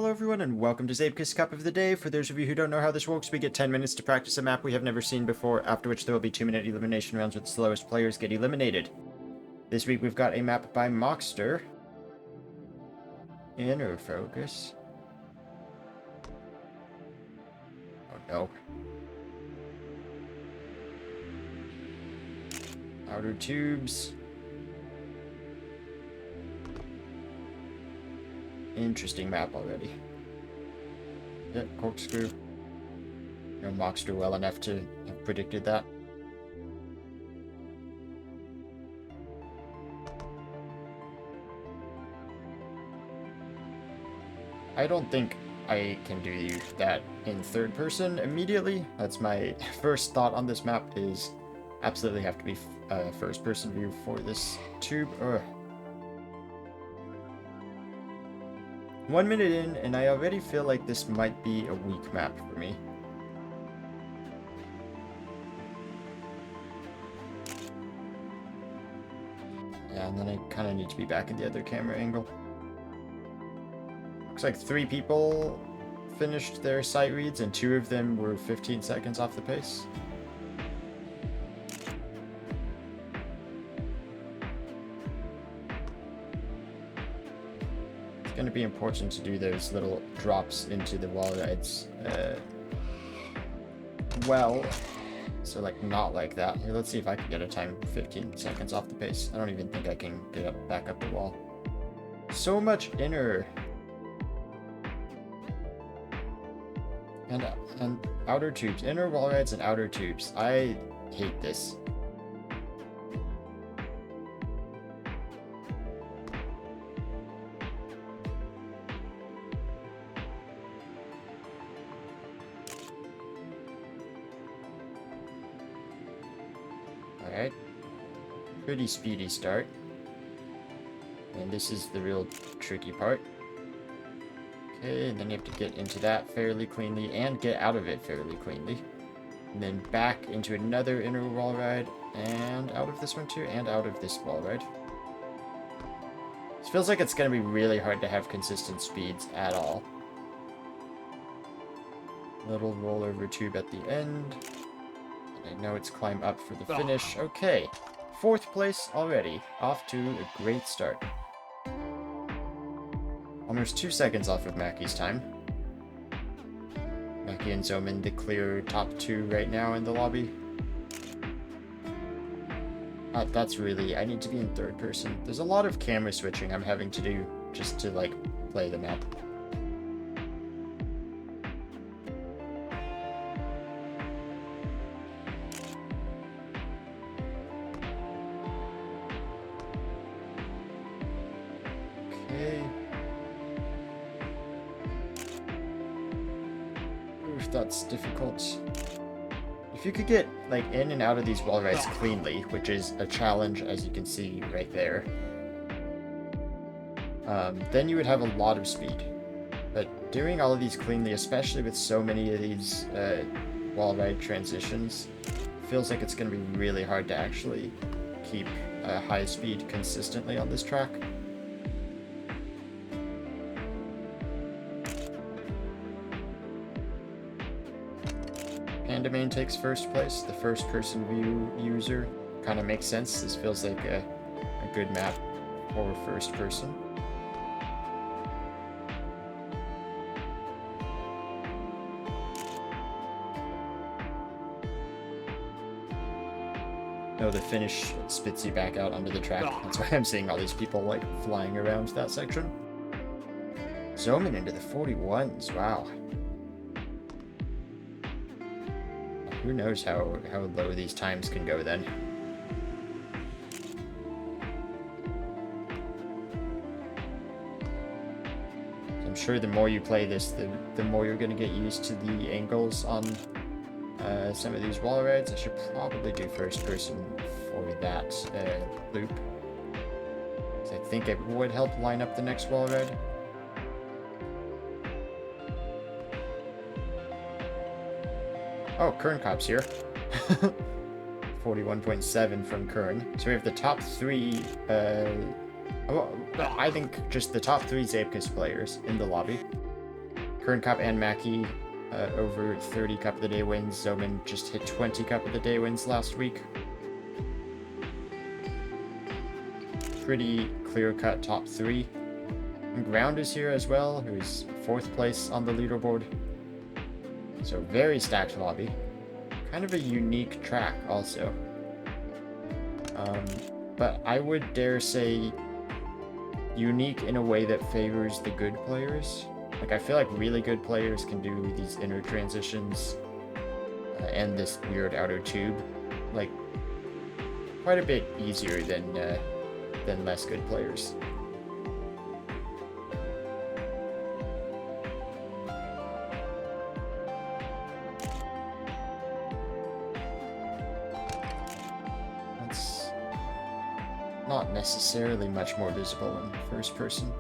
Hello everyone and welcome to Zeepkist Cup of the Day. For those of you who don't know how this works, we get 10 minutes to practice a map we have never seen before, after which there will be 2-minute elimination rounds with the slowest players get eliminated. This week we've got a map by Mokster. Inner focus. Oh no. Outer tubes. Interesting map already. Yeah, corkscrew. You know Mokster well enough to have predicted that. I don't think I can do that in third person immediately. That's my first thought on this map, is absolutely have to be first person view for this tube. Ugh. 1 minute in, and I already feel like this might be a weak map for me. Yeah, and then I kind of need to be back in the other camera angle. Looks like 3 people finished their sight reads, and 2 of them were 15 seconds off the pace. It's going to be important to do those little drops into the wall rides well. So like not like that. Here, let's see if I can get a time 15 seconds off the pace. I don't even think I can get back up the wall. So much inner. And outer tubes. Inner wall rides and outer tubes. I hate this. Alright. Pretty speedy start. And this is the real tricky part. Okay, and then you have to get into that fairly cleanly and get out of it fairly cleanly. And then back into another inner wall ride, and out of this one too, and out of this wall ride. This feels like it's going to be really hard to have consistent speeds at all. Little rollover tube at the end. And I know it's climb up for the finish. Okay, 4th place already. Off to a great start. Almost 2 seconds off of Mackie's time. Mackie and Zoman the clear top 2 right now in the lobby. That's really... I need to be in third person. There's a lot of camera switching I'm having to do just to, like, play the map. Okay. Oof, that's difficult. If you could get like in and out of these wall rides cleanly, which is a challenge as you can see right there, then you would have a lot of speed. But doing all of these cleanly, especially with so many of these wall ride transitions, feels like it's going to be really hard to actually keep high speed consistently on this track. Pandamain takes first place, the first person view user. Kind of makes sense. This feels like a good map for first person. No, the finish spits you back out onto the track. That's why I'm seeing all these people like flying around that section. Zooming into the 41s, wow. Who knows how low these times can go then. I'm sure the more you play this, the more you're going to get used to the angles on some of these wall rides. I should probably do first person for that loop, because I think it would help line up the next wall ride. Oh, Kern Cop's here. 41.7 from Kern. So we have the top 3 I think just the top 3 Zeepkist players in the lobby. Kern Cup and Mackie over 30 Cup of the Day wins. Zoman just hit 20 Cup of the Day wins last week. Pretty clear-cut top 3. And Ground is here as well, who's 4th place on the leaderboard. So very stacked lobby. Kind of a unique track also. But I would dare say unique in a way that favors the good players. Like, I feel like really good players can do these inner transitions and this weird outer tube, like, quite a bit easier than less good players. That's not necessarily much more visible in first person.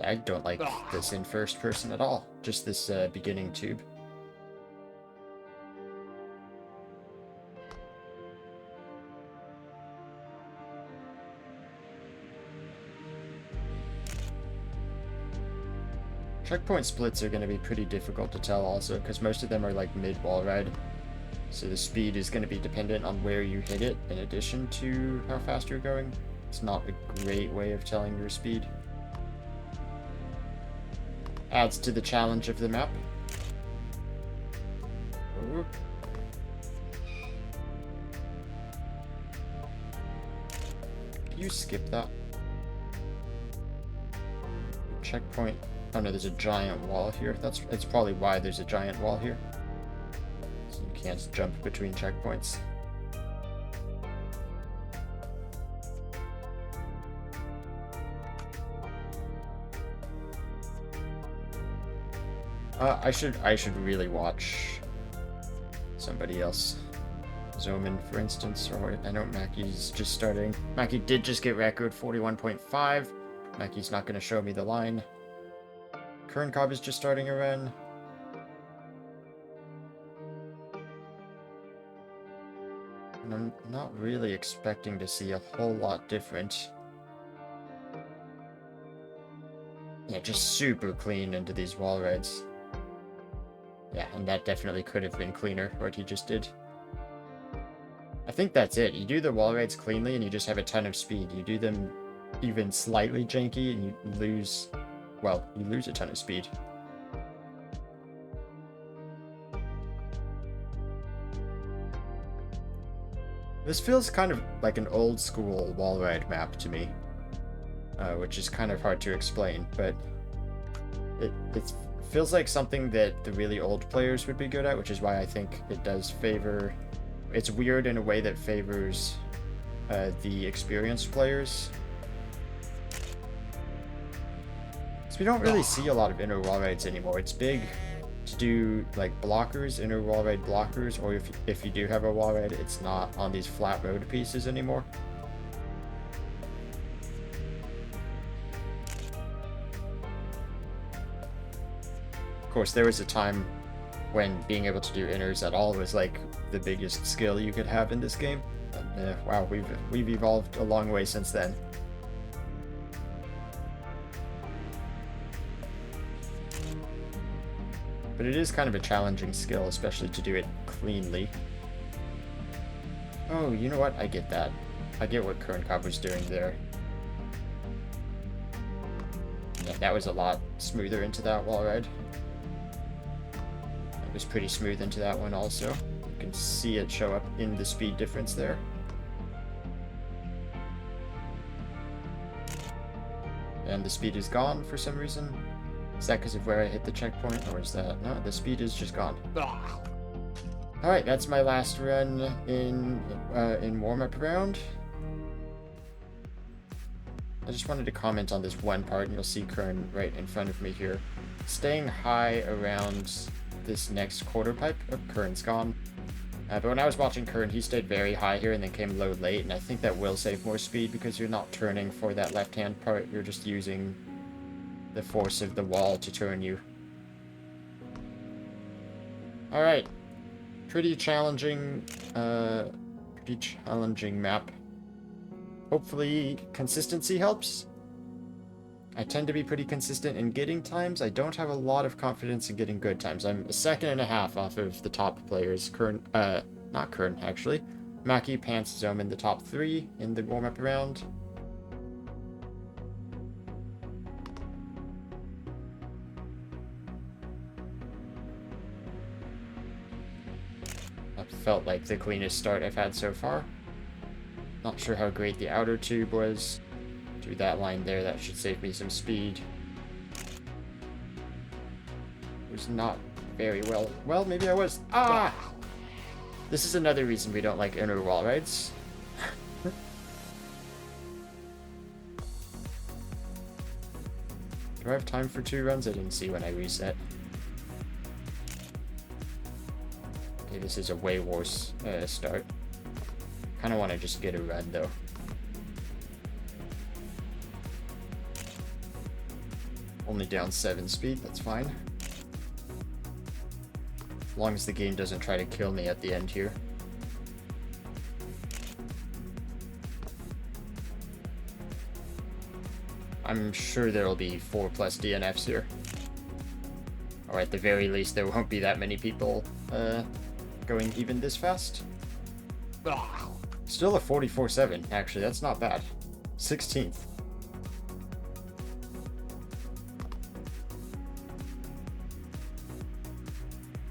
I don't like this in first person at all, just this beginning tube. Checkpoint splits are going to be pretty difficult to tell also, because most of them are like mid-wall ride. So the speed is going to be dependent on where you hit it, in addition to how fast you're going. It's not a great way of telling your speed. Adds to the challenge of the map. Ooh. You skip that. Checkpoint. Oh no, there's a giant wall here. It's probably why there's a giant wall here. So you can't jump between checkpoints. I should really watch somebody else. Zoman, for instance, or I know Mackie's just starting. Mackie did just get record 41.5. Mackie's not going to show me the line. Kern Cobb is just starting a run. And I'm not really expecting to see a whole lot different. Yeah, just super clean into these wall rides. Yeah, and that definitely could have been cleaner, what he just did. I think that's it. You do the wall rides cleanly and you just have a ton of speed. You do them even slightly janky and you lose, well, you lose a ton of speed. This feels kind of like an old school wall ride map to me, which is kind of hard to explain, but it feels like something that the really old players would be good at, which is why I think it does favor... It's weird in a way that favors the experienced players. So we don't really see a lot of inner wall rides anymore. It's big to do like blockers, inner wall ride blockers, or if you do have a wall ride, it's not on these flat road pieces anymore. Of course, there was a time when being able to do inners at all was like the biggest skill you could have in this game. And, wow, we've evolved a long way since then. But it is kind of a challenging skill, especially to do it cleanly. Oh, you know what? I get that. I get what Kern Cobb was doing there. Yeah, that was a lot smoother into that wall ride. It was pretty smooth into that one also. You can see it show up in the speed difference there. And the speed is gone for some reason. Is that because of where I hit the checkpoint, or is that... No, the speed is just gone. Alright, that's my last run in Warmup Round. I just wanted to comment on this one part, and you'll see Kern right in front of me here. Staying high around this next quarter pipe. Oh, Kern's gone. But when I was watching Kern, he stayed very high here and then came low late, and I think that will save more speed because you're not turning for that left-hand part, you're just using the force of the wall to turn you. Alright. Pretty challenging, map. Hopefully consistency helps. I tend to be pretty consistent in getting times. I don't have a lot of confidence in getting good times. I'm a second and a half off of the top players. Not Kern, actually. Mackie, Pants, Zoman, the top 3 in the warm-up round. That felt like the cleanest start I've had so far. Not sure how great the outer tube was. Through that line there, that should save me some speed. Was not very well. Well, maybe I was. Ah! This is another reason we don't like inner wall rides. Do I have time for 2 runs? I didn't see when I reset. Okay, this is a way worse start. Kind of want to just get a run, though. Only down 7 speed, that's fine. As long as the game doesn't try to kill me at the end here. I'm sure there'll be 4+ DNFs here. Or at the very least, there won't be that many people going even this fast. Still a 44.7, actually, that's not bad. 16th.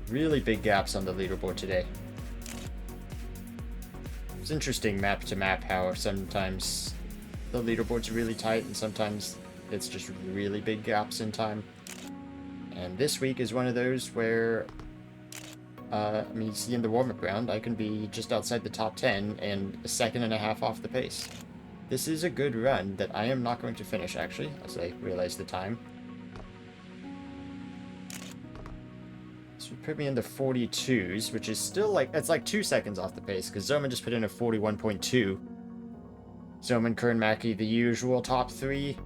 Really big gaps on the leaderboard today. It's interesting map to map how sometimes the leaderboard's really tight and sometimes it's just really big gaps in time. And this week is one of those where, I mean, you see in the warm-up round, I can be just outside the top 10 and a second and a half off the pace. This is a good run that I am not going to finish, actually, as I realize the time. This would put me in the 42s, which is still like, it's like 2 seconds off the pace, because Zoman just put in a 41.2. Zoman, Kern, Mackie, the usual top 3.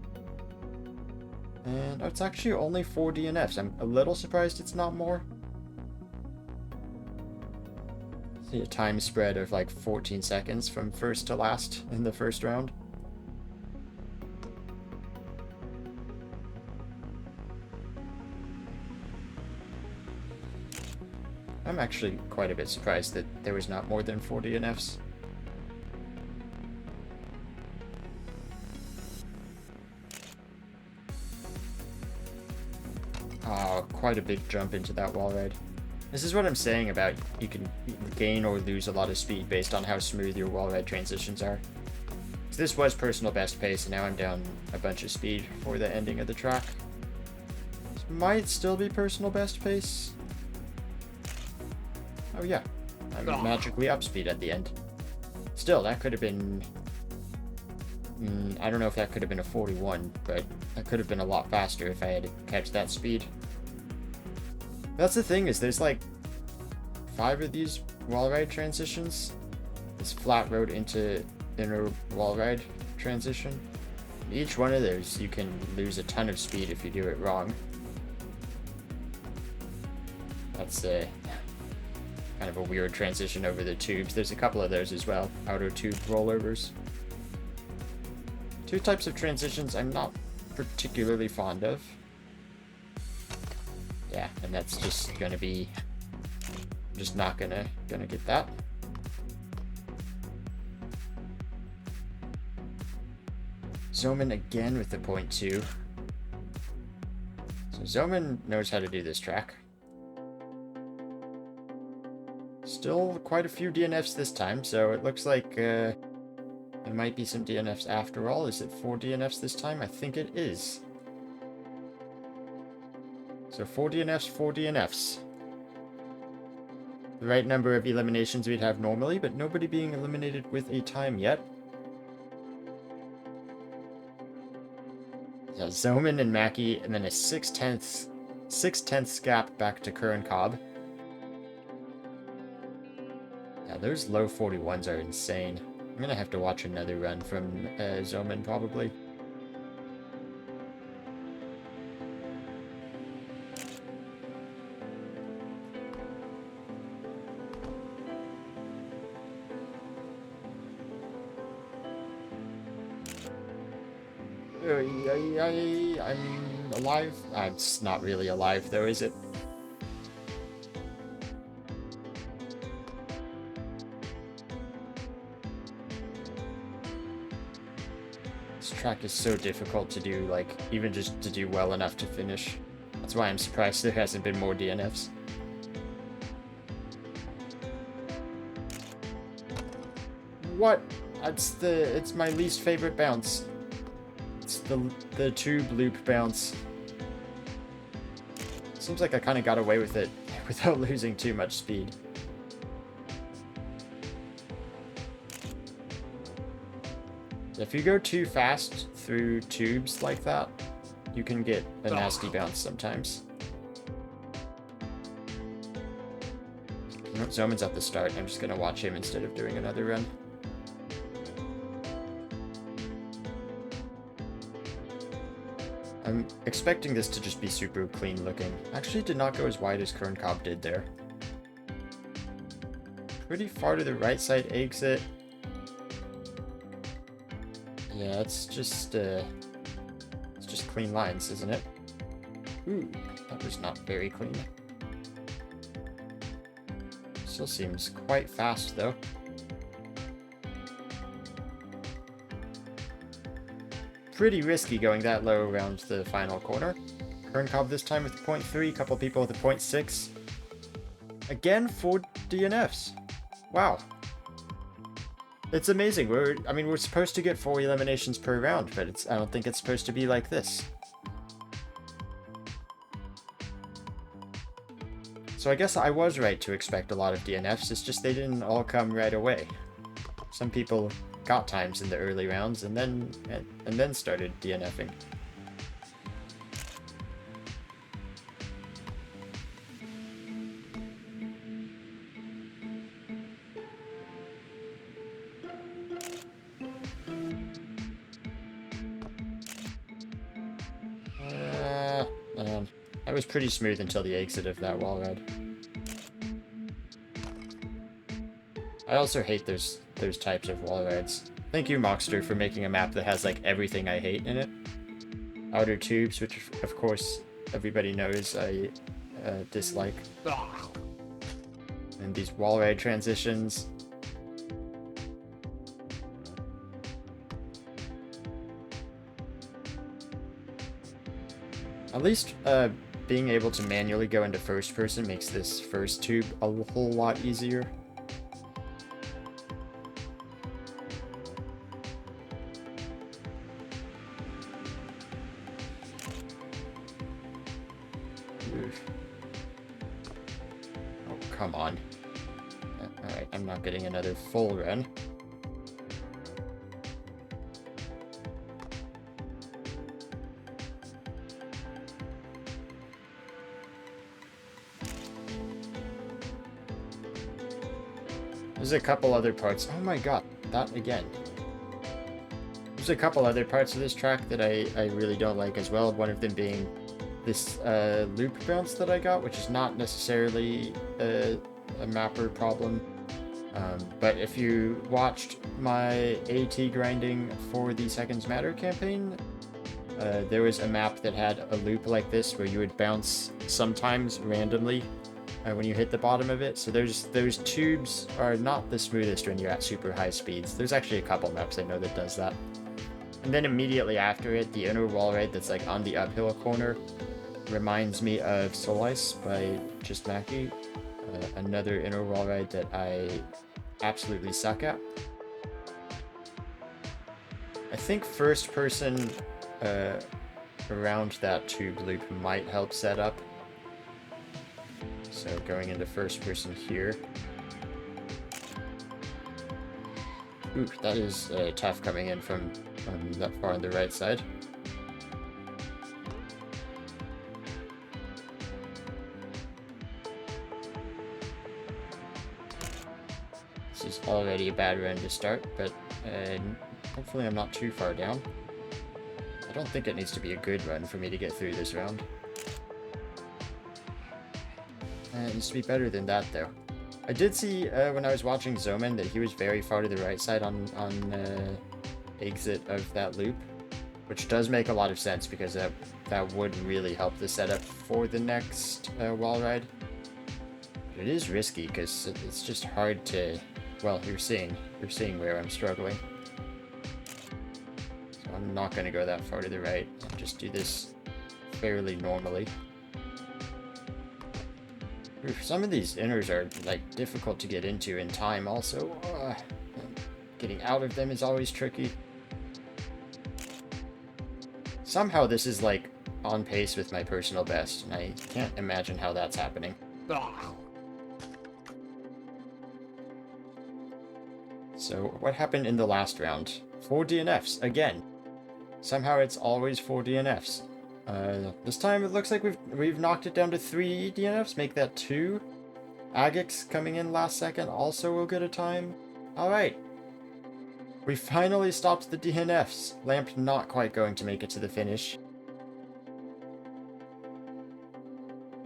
And it's actually only 4 DNFs. I'm a little surprised it's not more. See a time spread of like 14 seconds from first to last in the first round. I'm actually quite a bit surprised that there was not more than 4 DNFs. Oh, quite a big jump into that wall ride. This is what I'm saying about you can gain or lose a lot of speed based on how smooth your wall ride transitions are. So this was personal best pace, and now I'm down a bunch of speed for the ending of the track. This might still be personal best pace. Oh yeah, I'm magically up speed at the end. Still, that could have been... I don't know if that could have been a 41, but that could have been a lot faster if I had to catch that speed. That's the thing, is there's like 5 of these wall ride transitions. This flat road into inner wall ride transition. Each one of those, you can lose a ton of speed if you do it wrong. That's kind of a weird transition over the tubes. There's a couple of those as well, outer tube rollovers. 2 types of transitions I'm not particularly fond of. Yeah, and that's just gonna be... just not gonna get that. Zoman again with the 0.2. So Zoman knows how to do this track. Still quite a few DNFs this time, so it looks like there might be some DNFs after all. Is it 4 DNFs this time? I think it is. So 4 DNFs, 4 DNFs. The right number of eliminations we'd have normally, but nobody being eliminated with a time yet. Yeah, Zoman and Mackie, and then a 6/10 gap back to Kerr and Cobb. Yeah, those low 41s are insane. I'm gonna have to watch another run from Zoman probably. I'm alive. I'm not really alive though, is it? This track is so difficult to do, like, even just to do well enough to finish. That's why I'm surprised there hasn't been more DNFs. What? It's my least favorite bounce. It's the tube loop bounce. Seems like I kind of got away with it without losing too much speed. If you go too fast through tubes like that, you can get a nasty bounce sometimes. Zoman's at the start. I'm just gonna watch him instead of doing another run. I'm expecting this to just be super clean looking. Actually did not go as wide as Kerncobb did there. Pretty far to the right side exit. Yeah, it's just clean lines, isn't it? Ooh, that was not very clean. Still seems quite fast though. Pretty risky going that low around the final corner. Kerncobb this time with 0.3, a couple people with a 0.6. Again, 4 DNFs. Wow. It's amazing. We're supposed to get 4 eliminations per round, but I don't think it's supposed to be like this. So I guess I was right to expect a lot of DNFs, it's just they didn't all come right away. Some people got times in the early rounds and then started DNFing. That was pretty smooth until the exit of that wall ride. I also hate those types of wall rides. Thank you, Mokster, for making a map that has like everything I hate in it. Outer tubes, which of course everybody knows I dislike. And these wall ride transitions. At least being able to manually go into first person makes this first tube a whole lot easier. Oof. Oh, come on. Alright, I'm not getting another full run. There's a couple other parts. Oh my god, that again. There's a couple other parts of this track that I really don't like as well. One of them being this loop bounce that I got, which is not necessarily a mapper problem. But if you watched my AT grinding for the Seconds Matter campaign, there was a map that had a loop like this where you would bounce sometimes randomly when you hit the bottom of it. So those tubes are not the smoothest when you're at super high speeds. There's actually a couple maps I know that does that. And then immediately after it, the inner wall ride that's like on the uphill corner reminds me of Soul Ice by Just Mackie, another inner wall ride that I absolutely suck at. I think first person around that tube loop might help set up. So going into first person here. Ooh, that is tough coming in from that far on the right side. This is already a bad run to start, but hopefully I'm not too far down. I don't think it needs to be a good run for me to get through this round. It needs to be better than that, though. I did see when I was watching Zoman that he was very far to the right side on exit of that loop. which does make a lot of sense because that would really help the setup for the next wall ride. But it is risky because it's just hard to, well, you're seeing where I'm struggling. So I'm not going to go that far to the right. I'll just do this fairly normally. Oof, some of these inners are like difficult to get into in time also. Getting out of them is always tricky. Somehow this is like on pace with my personal best, and I can't imagine how that's happening. So what happened in the last round? 4 DNFs again. Somehow it's always 4 DNFs. This time it looks like we've knocked it down to 3 DNFs, make that 2. Agix coming in last second also will get a time. Alright. We finally stopped the DNFs. Lamp not quite going to make it to the finish.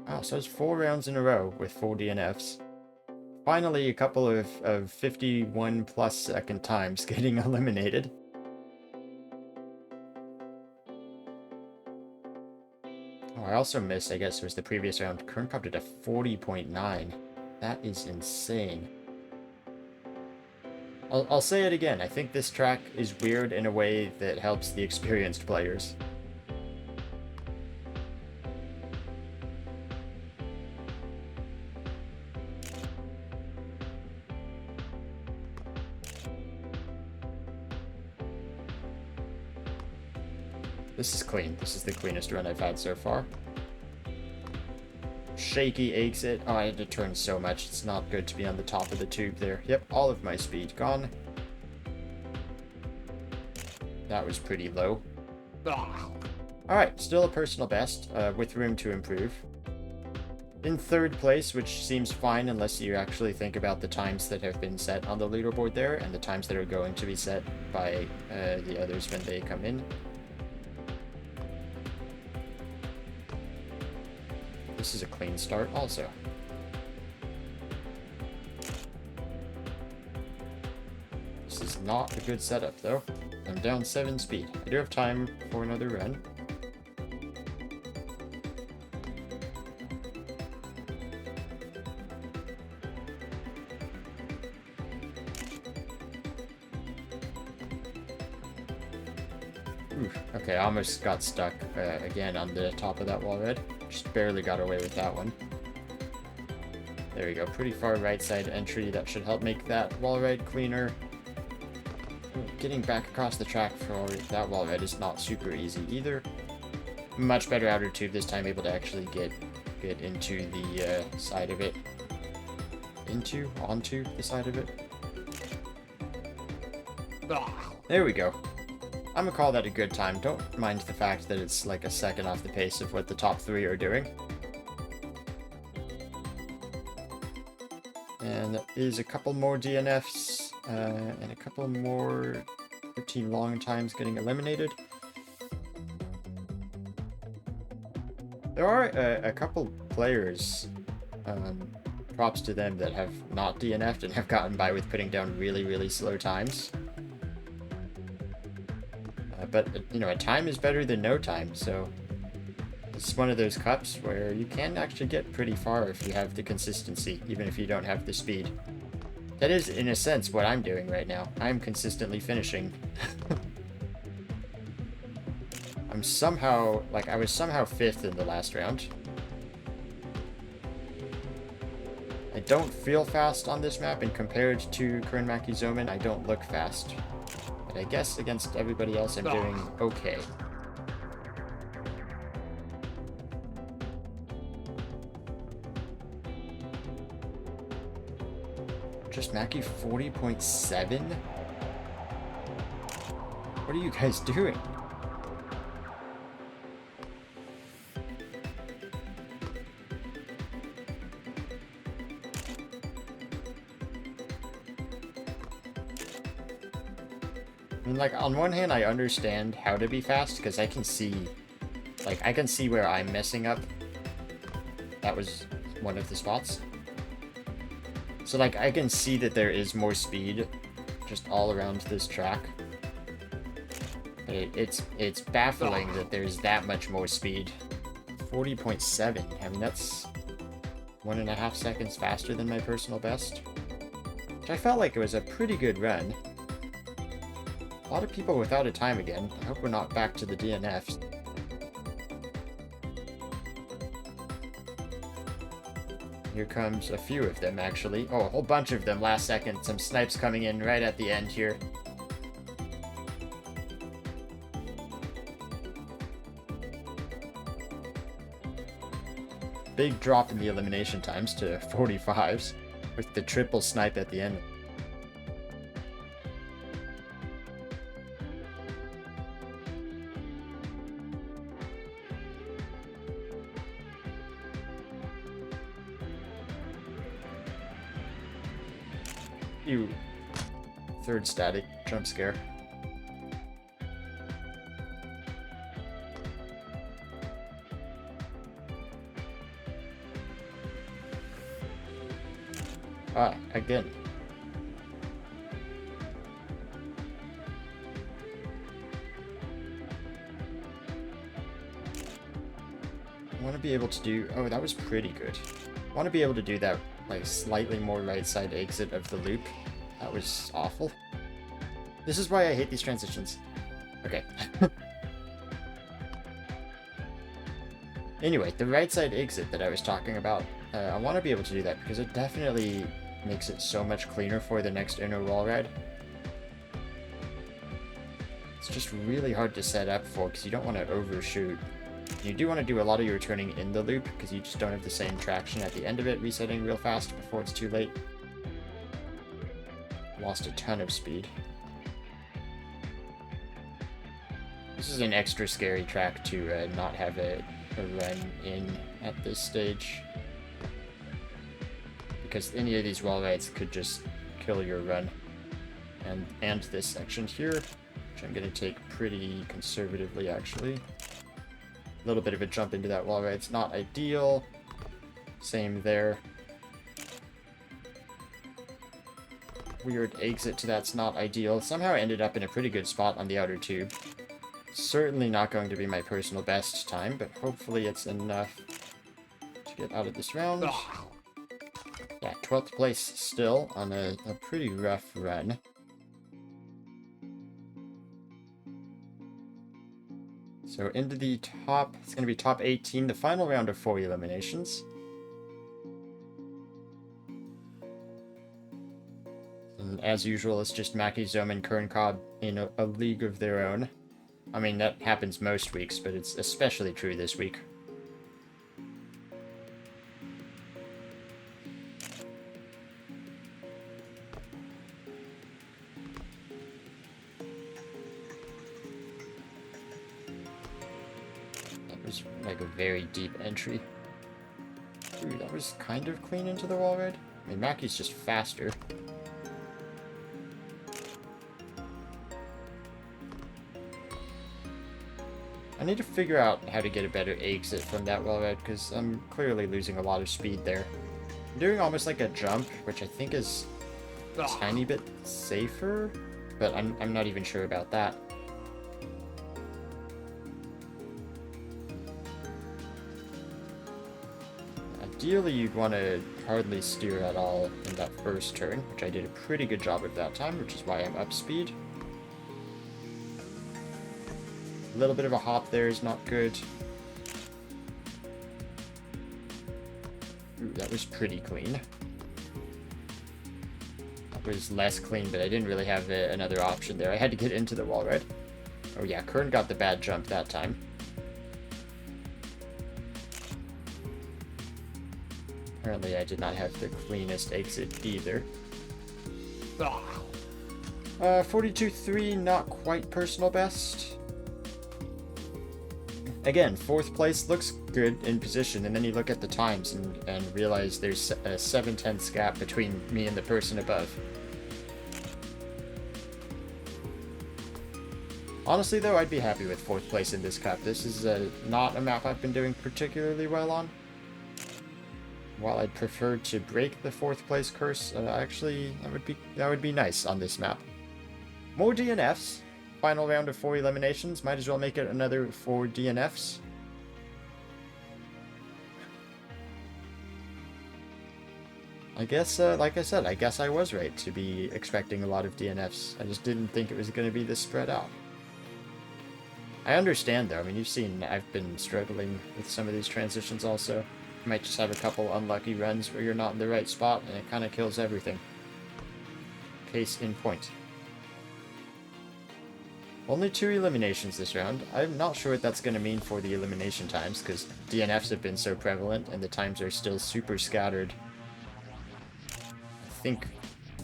Wow, so it's 4 rounds in a row with 4 DNFs. Finally, a couple of 51 plus second times getting eliminated. Oh, I also missed, I guess it was the previous round. Kern popped it at 40.9. That is insane. I'll say it again. I think this track is weird in a way that helps the experienced players. This is clean. This is the cleanest run I've had so far. Shaky exit. Oh, I had to turn so much. It's not good to be on the top of the tube there. Yep, all of my speed gone. That was pretty low. Alright, still a personal best, with room to improve. In 3rd place, which seems fine unless you actually think about the times that have been set on the leaderboard there, and the times that are going to be set by the others when they come in. This is a clean start also. This is not a good setup though. I'm down 7 speed. I do have time for another run. Oof. Okay, I almost got stuck again on the top of that wall red. Just barely got away with that one. There we go. Pretty far right side entry. That should help make that wall ride cleaner. Getting back across the track for that wall ride is not super easy either. Much better outer tube this time, able to actually get into the side of it. Onto the side of it. There we go. I'm gonna call that a good time. Don't mind the fact that it's like a second off the pace of what the top 3 are doing. And that is a couple more DNFs, and a couple more pretty long times getting eliminated. There are a couple players, props to them, that have not DNF'd and have gotten by with putting down really, really slow times. But, you know, a time is better than no time, so it's one of those cups where you can actually get pretty far if you have the consistency, even if you don't have the speed. That is, in a sense, what I'm doing right now. I'm consistently finishing. I'm somehow, like, I was somehow 5th in the last round. I don't feel fast on this map, and compared to Kurenmaki Zomen, I don't look fast. But I guess against everybody else, I'm doing okay. Just Mackie 40.7? What are you guys doing? I mean, like, on one hand, I understand how to be fast, because I can see, like, I can see where I'm messing up. That was one of the spots. So, like, I can see that there is more speed just all around this track. It's baffling that there's that much more speed. 40.7. I mean, that's 1.5 seconds faster than my personal best. Which I felt like it was a pretty good run. A lot of people without a time again. I hope we're not back to the DNFs. Here comes a few of them, actually. Oh, a whole bunch of them last second. Some snipes coming in right at the end here. Big drop in the elimination times to 45s with the triple snipe at the end. Ew. Third static jump scare. Ah, again. I want to be able to do... Oh, that was pretty good. I want to be able to do that, like, slightly more right side exit of the loop. That was awful. This is why I hate these transitions. Okay. Anyway, the right side exit that I was talking about, I want to be able to do that because it definitely makes it so much cleaner for the next inner wall ride. It's just really hard to set up for because you don't want to overshoot. You do want to do a lot of your turning in the loop because you just don't have the same traction at the end of it, resetting real fast before it's too late. Lost a ton of speed. This is an extra scary track to not have a run in at this stage. Because any of these wall rides could just kill your run. And this section here, which I'm going to take pretty conservatively actually. A little bit of a jump into that wall ride. It's not ideal. Same there. Weird exit to that's not ideal. Somehow I ended up in a pretty good spot on the outer tube. Certainly not going to be my personal best time, but hopefully it's enough to get out of this round. Yeah, 12th place still on a pretty rough run. So into the top, it's going to be top 18, the final round of 4 eliminations. And as usual, it's just Mackie, Zome, and Kern Cobb in a league of their own. I mean, that happens most weeks, but it's especially true this week. That was like a very deep entry. Ooh, that was kind of clean into the wall ride. I mean, Mackie's just faster. I need to figure out how to get a better exit from that wall ride, because I'm clearly losing a lot of speed there. I'm doing almost like a jump, which I think is a tiny bit safer, but I'm not even sure about that. Ideally, you'd want to hardly steer at all in that first turn, which I did a pretty good job of that time, which is why I'm up speed. A little bit of a hop there is not good. Ooh, that was pretty clean. That was less clean, but I didn't really have another option there. I had to get into the wall ride. Oh yeah, Kern got the bad jump that time. Apparently I did not have the cleanest exit either. 42.3, not quite personal best. Again, 4th place looks good in position, and then you look at the times and realize there's a 7/10 gap between me and the person above. Honestly though, I'd be happy with 4th place in this cup. This is not a map I've been doing particularly well on. While I'd prefer to break the 4th place curse, actually that would be nice on this map. More DNFs. final round of 4 eliminations. Might as well make it another 4 DNFs. I guess, like I said, I guess I was right to be expecting a lot of DNFs. I just didn't think it was going to be this spread out. I understand, though. I mean, you've seen I've been struggling with some of these transitions also. You might just have a couple unlucky runs where you're not in the right spot, and it kind of kills everything. Case in point. Only 2 eliminations this round. I'm not sure what that's going to mean for the elimination times, because DNFs have been so prevalent, and the times are still super scattered. I think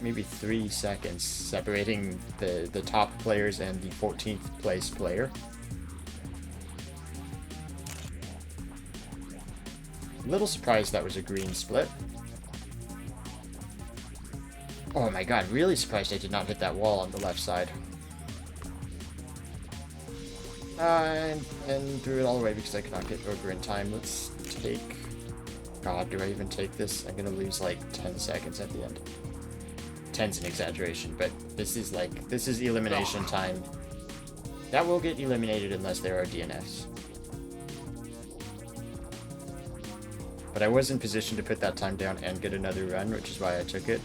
maybe 3 seconds separating the top players and the 14th place player. A little surprised that was a green split. Oh my god, really surprised I did not hit that wall on the left side. And threw it all away because I could not get over in time. Let's take... God, do I even take this? I'm gonna lose like 10 seconds at the end. 10's an exaggeration, but this is elimination time. That will get eliminated unless there are DNFs. But I was in position to put that time down and get another run, which is why I took it.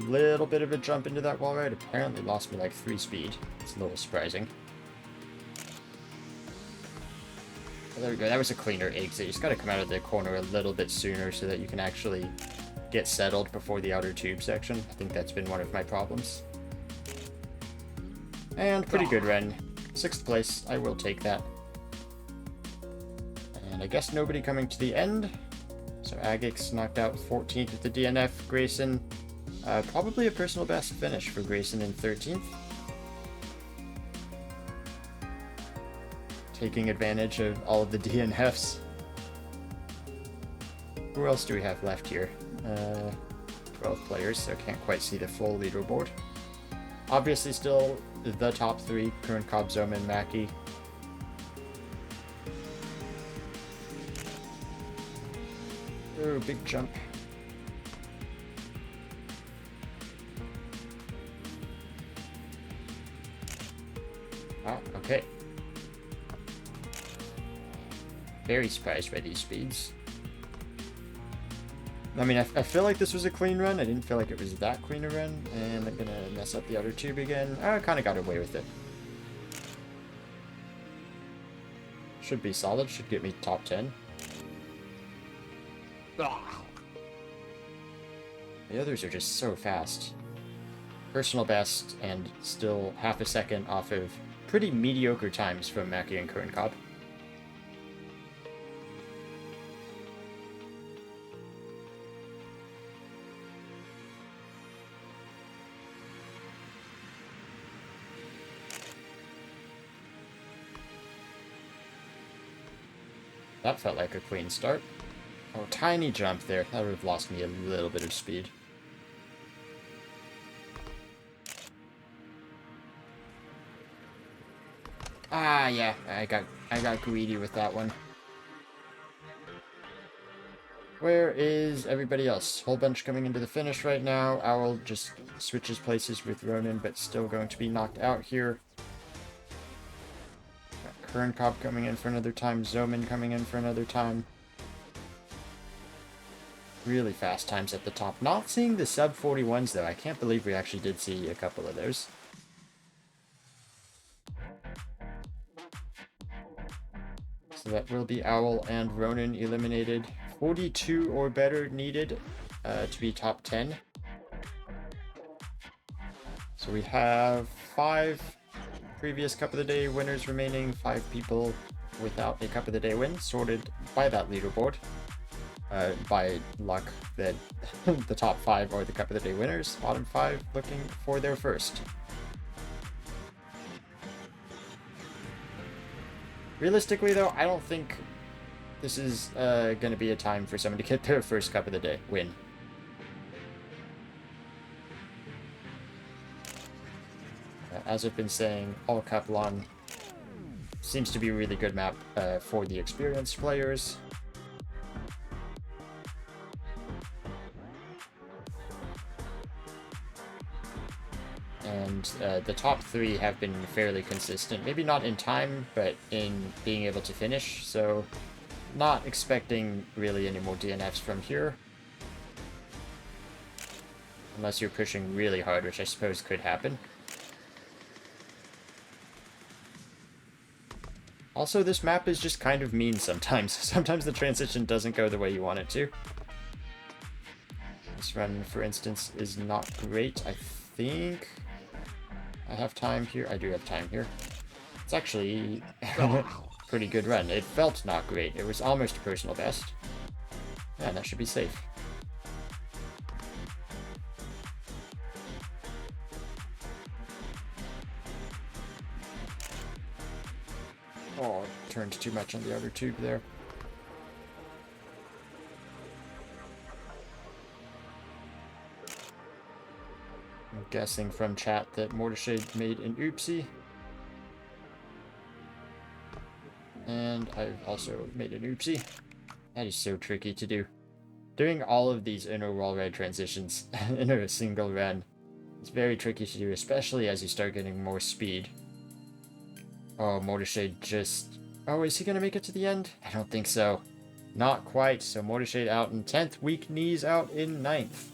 Little bit of a jump into that wall ride. Apparently lost me like 3 speed. It's a little surprising. Oh, there we go. That was a cleaner exit. You just gotta come out of the corner a little bit sooner so that you can actually get settled before the outer tube section. I think that's been one of my problems. And pretty good run. 6th place. I will take that. And I guess nobody coming to the end. So Agix knocked out 14th with the DNF. Grayson... probably a personal best finish for Grayson in 13th. Taking advantage of all of the DNFs. Who else do we have left here? 12 players, so I can't quite see the full leaderboard. Obviously still the top 3, Kern, Cobb, Zoman, Mackie. Oh, big jump. Ah, okay. Very surprised by these speeds. I mean, I feel like this was a clean run. I didn't feel like it was that clean a run. And I'm gonna mess up the outer tube again. I kind of got away with it. Should be solid. Should get me top 10. The others are just so fast. Personal best and still half a second off of pretty mediocre times from Mackie and Kern Cobb. That felt like a clean start. Oh, tiny jump there. That would have lost me a little bit of speed. Ah, yeah, I got greedy with that one. Where is everybody else? Whole bunch coming into the finish right now. Owl just switches places with Ronan, but still going to be knocked out here. Got Kern Cobb coming in for another time. Zoman coming in for another time. Really fast times at the top. Not seeing the sub 41s though. I can't believe we actually did see a couple of those. So that will be Owl and Ronan eliminated. 42 or better needed to be top 10. So we have 5 previous Cup of the Day winners remaining. 5 people without a Cup of the Day win, sorted by that leaderboard. By luck that the top 5 are the Cup of the Day winners. Bottom 5 looking for their first. Realistically, though, I don't think this is going to be a time for someone to get their first Cup of the Day win. As I've been saying all cup long, seems to be a really good map for the experienced players. And the top 3 have been fairly consistent. Maybe not in time, but in being able to finish. So not expecting really any more DNFs from here. Unless you're pushing really hard, which I suppose could happen. Also, this map is just kind of mean sometimes. Sometimes the transition doesn't go the way you want it to. This run, for instance, is not great. I think I have time here. I do have time here. It's actually a pretty good run. It felt not great. It was almost a personal best. Yeah, that should be safe. Oh, turned too much on the outer tube there. I'm guessing from chat that Mortarshade made an oopsie. And I've also made an oopsie. That is so tricky to do. Doing all of these inner wall ride transitions in a single run is very tricky to do, especially as you start getting more speed. Oh, Mortarshade just... Oh, is he going to make it to the end? I don't think so. Not quite. So Mortarshade out in 10th, Weak Knees out in 9th.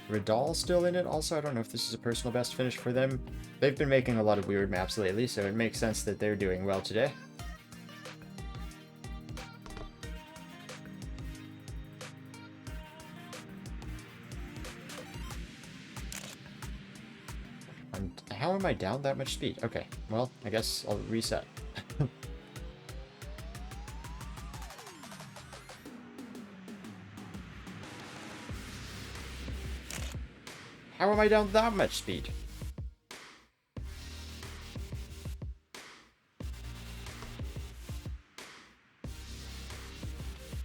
Ridal still in it also. I don't know if this is a personal best finish for them. They've been making a lot of weird maps lately, so it makes sense that they're doing well today. And how am I down that much speed? Okay, well, I guess I'll reset. How am I down that much speed?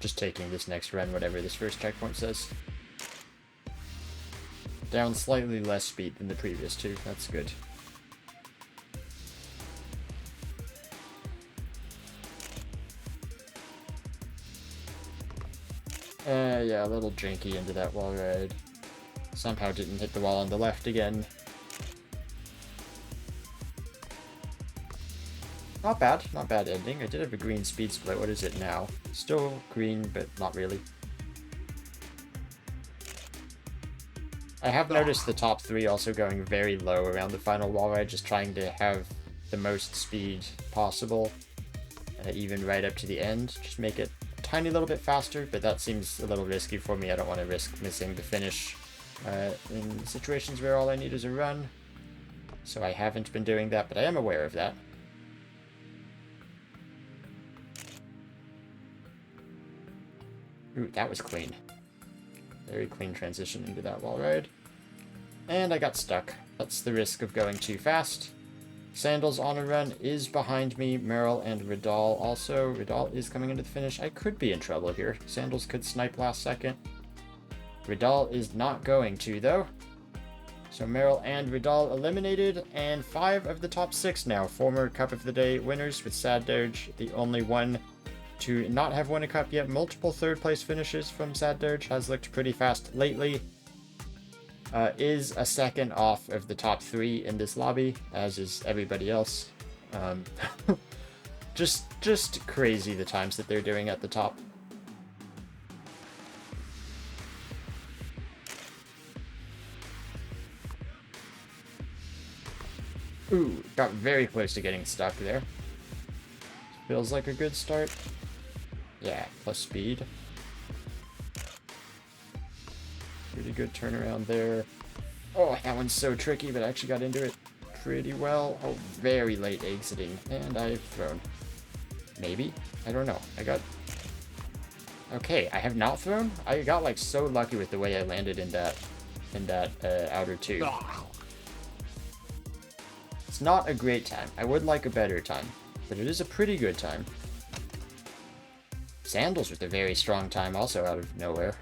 Just taking this next run, whatever this first checkpoint says. Down slightly less speed than the previous two. That's good. Yeah, a little janky into that wall ride. Somehow didn't hit the wall on the left again. Not bad, not bad ending. I did have a green speed split. What is it now? Still green, but not really. I have noticed the top 3 also going very low around the final wall ride, just trying to have the most speed possible, even right up to the end. Just make it a tiny little bit faster, but that seems a little risky for me. I don't want to risk missing the finish in situations where all I need is a run. So I haven't been doing that, but I am aware of that. Ooh, that was clean. Very clean transition into that wall ride. And I got stuck. That's the risk of going too fast. Sandals on a run is behind me. Meryl and Ridal also. Ridal is coming into the finish. I could be in trouble here. Sandals could snipe last second. Ridal is not going to, though. So Meryl and Ridal eliminated, and 5 of the top 6 now. Former Cup of the Day winners, with Sad Dirge the only one to not have won a cup yet. Multiple third place finishes from Sad Dirge. Has looked pretty fast lately. Is a second off of the top 3 in this lobby, as is everybody else. Just crazy the times that they're doing at the top. Ooh, got very close to getting stuck there. Feels like a good start. Yeah, plus speed. Pretty good turnaround there. Oh, that one's so tricky, but I actually got into it pretty well. Oh, very late exiting, and I've thrown. Maybe? I don't know. Okay, I have not thrown? I got like so lucky with the way I landed in that outer tube. It's not a great time. I would like a better time, but it is a pretty good time. Sandals with a very strong time also out of nowhere.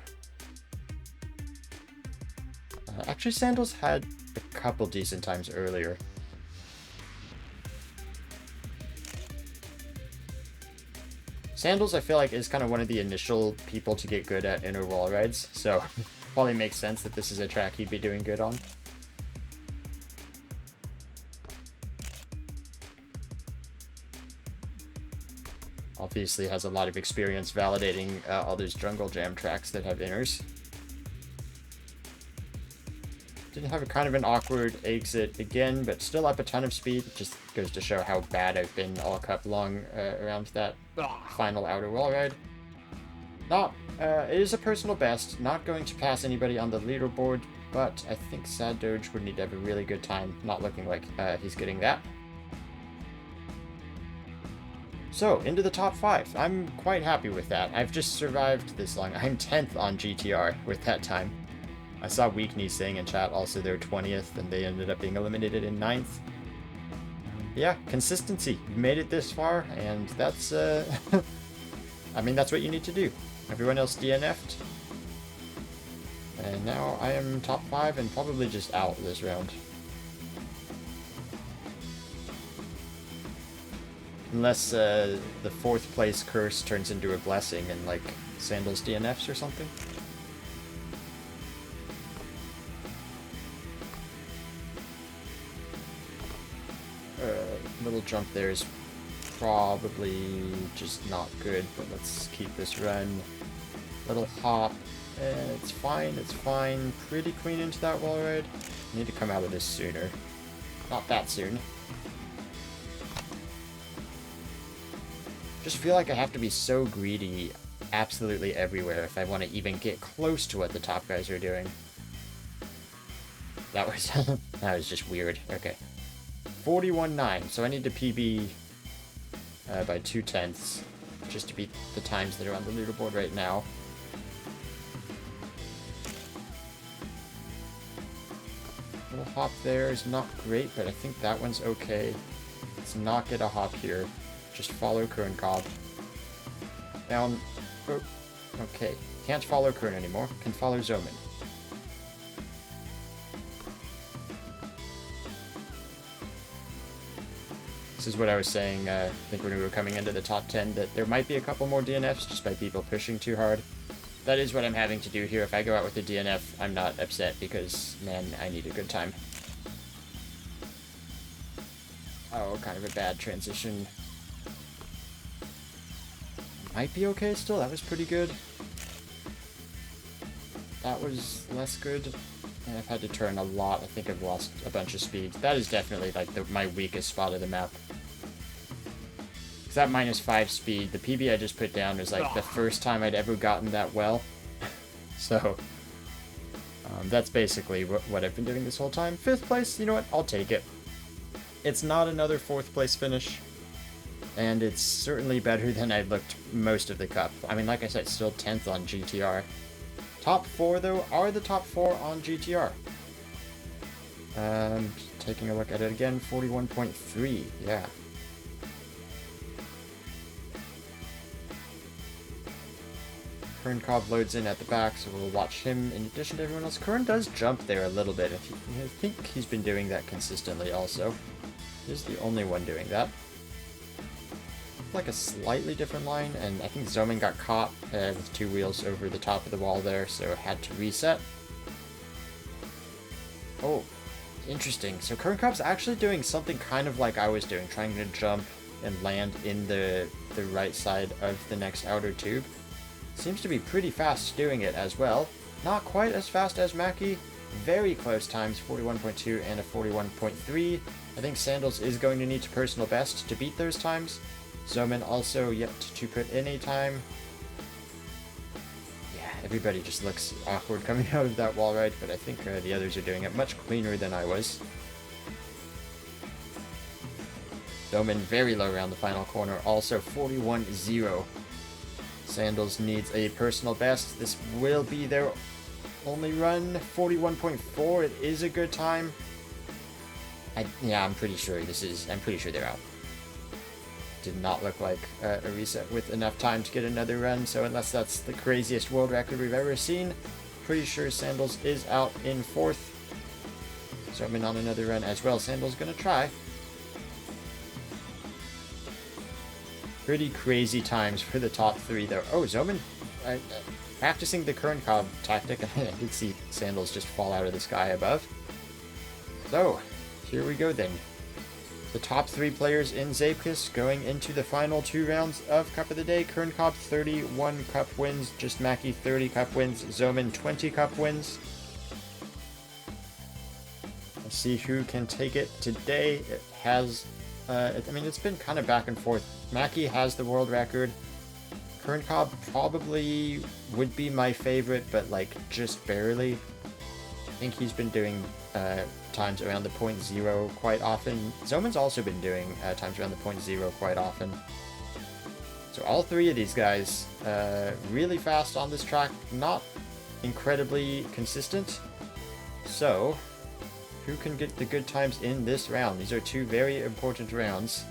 Actually, Sandals had a couple decent times earlier. Sandals, I feel like, is kind of one of the initial people to get good at inner wall rides, so probably makes sense that this is a track he'd be doing good on. Obviously has a lot of experience validating all those jungle jam tracks that have inners. Didn't have a kind of an awkward exit again, but still up a ton of speed. It just goes to show how bad I've been all cup long around that final outer wall ride. It is a personal best, not going to pass anybody on the leaderboard, but I think Sad Doge would need to have a really good time, not looking like he's getting that. So, into the top 5. I'm quite happy with that. I've just survived this long. I'm 10th on GTR with that time. I saw Weak Knee saying in chat also they're 20th, and they ended up being eliminated in 9th. Yeah, consistency. You made it this far, and that's, I mean, that's what you need to do. Everyone else DNF'd. And now I am top 5 and probably just out this round. Unless the 4th place curse turns into a blessing and, like, Sandals DNFs or something. Little jump there is probably just not good, but let's keep this run. Little hop. It's fine, it's fine. Pretty clean into that wall ride. Need to come out of this sooner. Not that soon. Just feel like I have to be so greedy absolutely everywhere if I want to even get close to what the top guys are doing. That was that was just weird. Okay. 41.9, so I need to PB by 2/10 just to beat the times that are on the leaderboard right now. Little hop there is not great, but I think that one's okay. Let's not get a hop here. Just follow Kern Cobb. Down. Oh, okay. Can't follow Kern anymore. Can follow Zoman. This is what I was saying, I think when we were coming into the top 10, that there might be a couple more DNFs just by people pushing too hard. That is what I'm having to do here. If I go out with a DNF, I'm not upset because, man, I need a good time. Oh, kind of a bad transition. Might be okay still. That was pretty good. That was less good. And I've had to turn a lot. I think I've lost a bunch of speed. That is definitely like my weakest spot of the map. Because that -5 speed, the PB I just put down was like the first time I'd ever gotten that well. So, that's basically what I've been doing this whole time. 5th place, you know what? I'll take it. It's not another 4th place finish. And it's certainly better than I looked most of the cup. I mean, like I said, still 10th on GTR. Top 4, though, are the top 4 on GTR. Taking a look at it again, 41.3, yeah. Kern Cobb loads in at the back, so we'll watch him in addition to everyone else. Kern does jump there a little bit. I think he's been doing that consistently also. He's the only one doing that. Like a slightly different line, and I think Zoman got caught with 2 wheels over the top of the wall there, so had to reset. Oh, interesting. So Kern Cobb's actually doing something kind of like I was doing, trying to jump and land in the right side of the next outer tube. Seems to be pretty fast doing it as well. Not quite as fast as Mackie. Very close times, 41.2 and a 41.3. I think Sandals is going to need to personal best to beat those times. Zoman also yet to put in a time. Yeah, everybody just looks awkward coming out of that wall ride, but I think the others are doing it much cleaner than I was. Zoman very low around the final corner, also 41.0. Sandals needs a personal best. This will be their only run. 41.4, it is a good time. Yeah, I'm pretty sure they're out. Did not look like a reset with enough time to get another run, so unless that's the craziest world record we've ever seen, pretty sure Sandals is out in 4th. Zoman on another run as well. Sandal's gonna try. Pretty crazy times for the top three, though. Oh, Zoman practicing the Kern Cobb tactic. I did see Sandals just fall out of the sky above. So, here we go then. The top three players in Zeepkist going into the final 2 rounds of Cup of the Day. Kern Cobb 31 cup wins, Just Mackie 30 cup wins, Zoman 20 cup wins. Let's see who can take it today. It has, I mean, it's been kind of back and forth. Mackie has the world record. Kern Cobb probably would be my favorite, but like just barely. I think he's been doing times around the 0.0 quite often. Zoman's also been doing times around the 0.0 quite often. So all 3 of these guys really fast on this track, not incredibly consistent. So who can get the good times in this round? These are 2 very important rounds.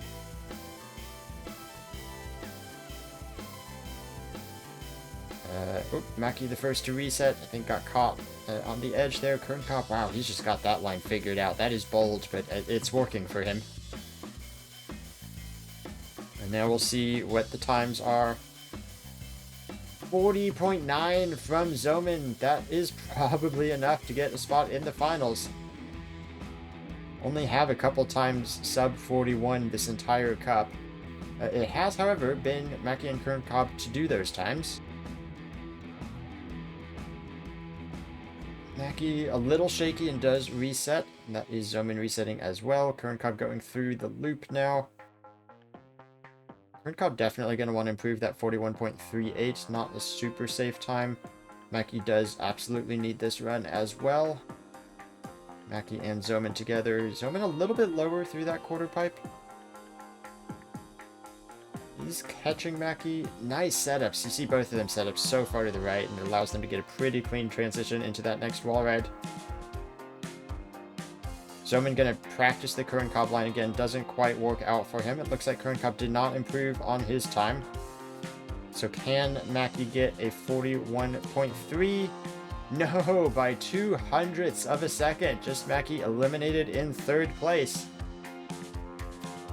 Mackie the first to reset, I think got caught on the edge there. Kern Cobb, wow, he's just got that line figured out. That is bold, but it's working for him. And now we'll see what the times are. 40.9 from Zoman. That is probably enough to get a spot in the finals. Only have a couple times sub 41 this entire cup. It has, however, been Mackie and Kern Cobb to do those times. Mackie a little shaky and does reset. And that is Zoman resetting as well. Kern Cobb going through the loop now. Kern Cobb definitely going to want to improve that 41.38. Not a super safe time. Mackie does absolutely need this run as well. Mackie and Zoman together. Zoman a little bit lower through that quarter pipe. He's catching Mackie. Nice setups. You see both of them set up so far to the right, and it allows them to get a pretty clean transition into that next wall ride. Zoman gonna practice the Kern Cobb line again. Doesn't quite work out for him. It looks like Kern Cobb did not improve on his time. So can Mackie get a 41.3? No, by 0.02 of a second. Just Mackie eliminated in 3rd place.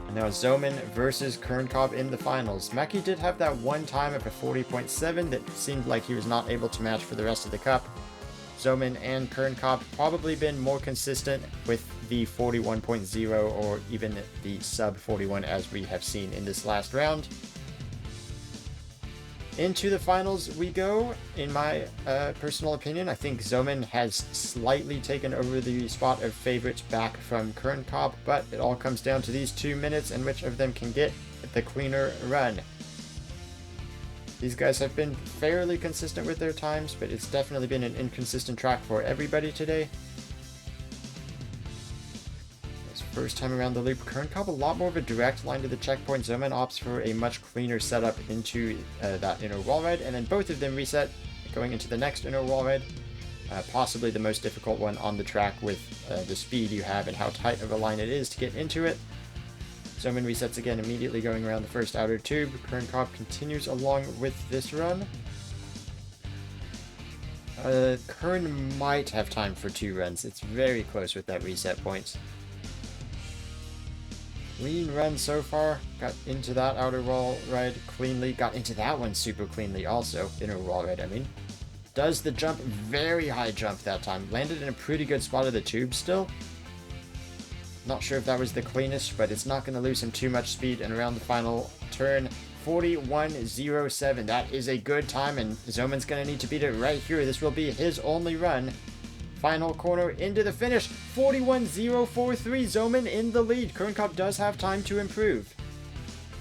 And now Zoman versus Kern Cobb in the finals. Mackie did have that one time of a 40.7 that seemed like he was not able to match for the rest of the cup. Zoman and Kern Cobb probably been more consistent with the 41.0 or even the sub 41 as we have seen in this last round. Into the finals we go. In my personal opinion, I think Zoman has slightly taken over the spot of favorite back from Kern Cobb, but it all comes down to these 2 minutes and which of them can get the cleaner run. These guys have been fairly consistent with their times, but it's definitely been an inconsistent track for everybody today. First time around the loop, Kern Cobb a lot more of a direct line to the checkpoint. Zoman opts for a much cleaner setup into that inner wall ride, and then both of them reset going into the next inner wall ride. Possibly the most difficult one on the track with the speed you have and how tight of a line it is to get into it. Zoman resets again immediately going around the first outer tube. Kern Cobb continues along with this run. Kern might have time for 2 runs. It's very close with that reset point. Clean run so far. Got into that outer wall ride cleanly. Got into that one super cleanly also. Inner wall ride, I mean. Does the jump. Very high jump that time. Landed in a pretty good spot of the tube still. Not sure if that was the cleanest, but it's not going to lose him too much speed. And around the final turn, 41.07. That is a good time, and Zoman's going to need to beat it right here. This will be his only run. Final corner into the finish. 41.043. Zoman in the lead. Kern Cobb does have time to improve.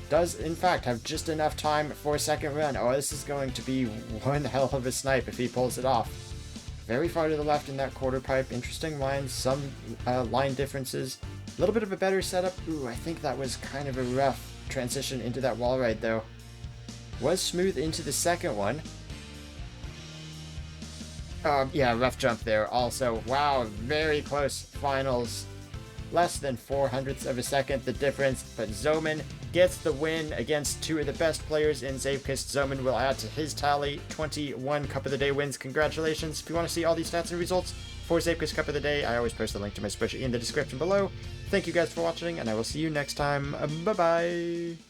Does, in fact, have just enough time for a second run. Oh, this is going to be one hell of a snipe if he pulls it off. Very far to the left in that quarter pipe. Interesting lines. Some line differences. A little bit of a better setup. Ooh, I think that was kind of a rough transition into that wall ride, though. Was smooth into the second one. Yeah, rough jump there also. Wow, very close finals. less than 0.04 of a second the difference, but Zoman gets the win against two of the best players in Zeepkist. Zoman will add to his tally 21 Cup of the Day wins. Congratulations. If you want to see all these stats and results for Zeepkist Cup of the Day, I always post a link to my spreadsheet in the description below. Thank you guys for watching, and I will see you next time. Bye-bye!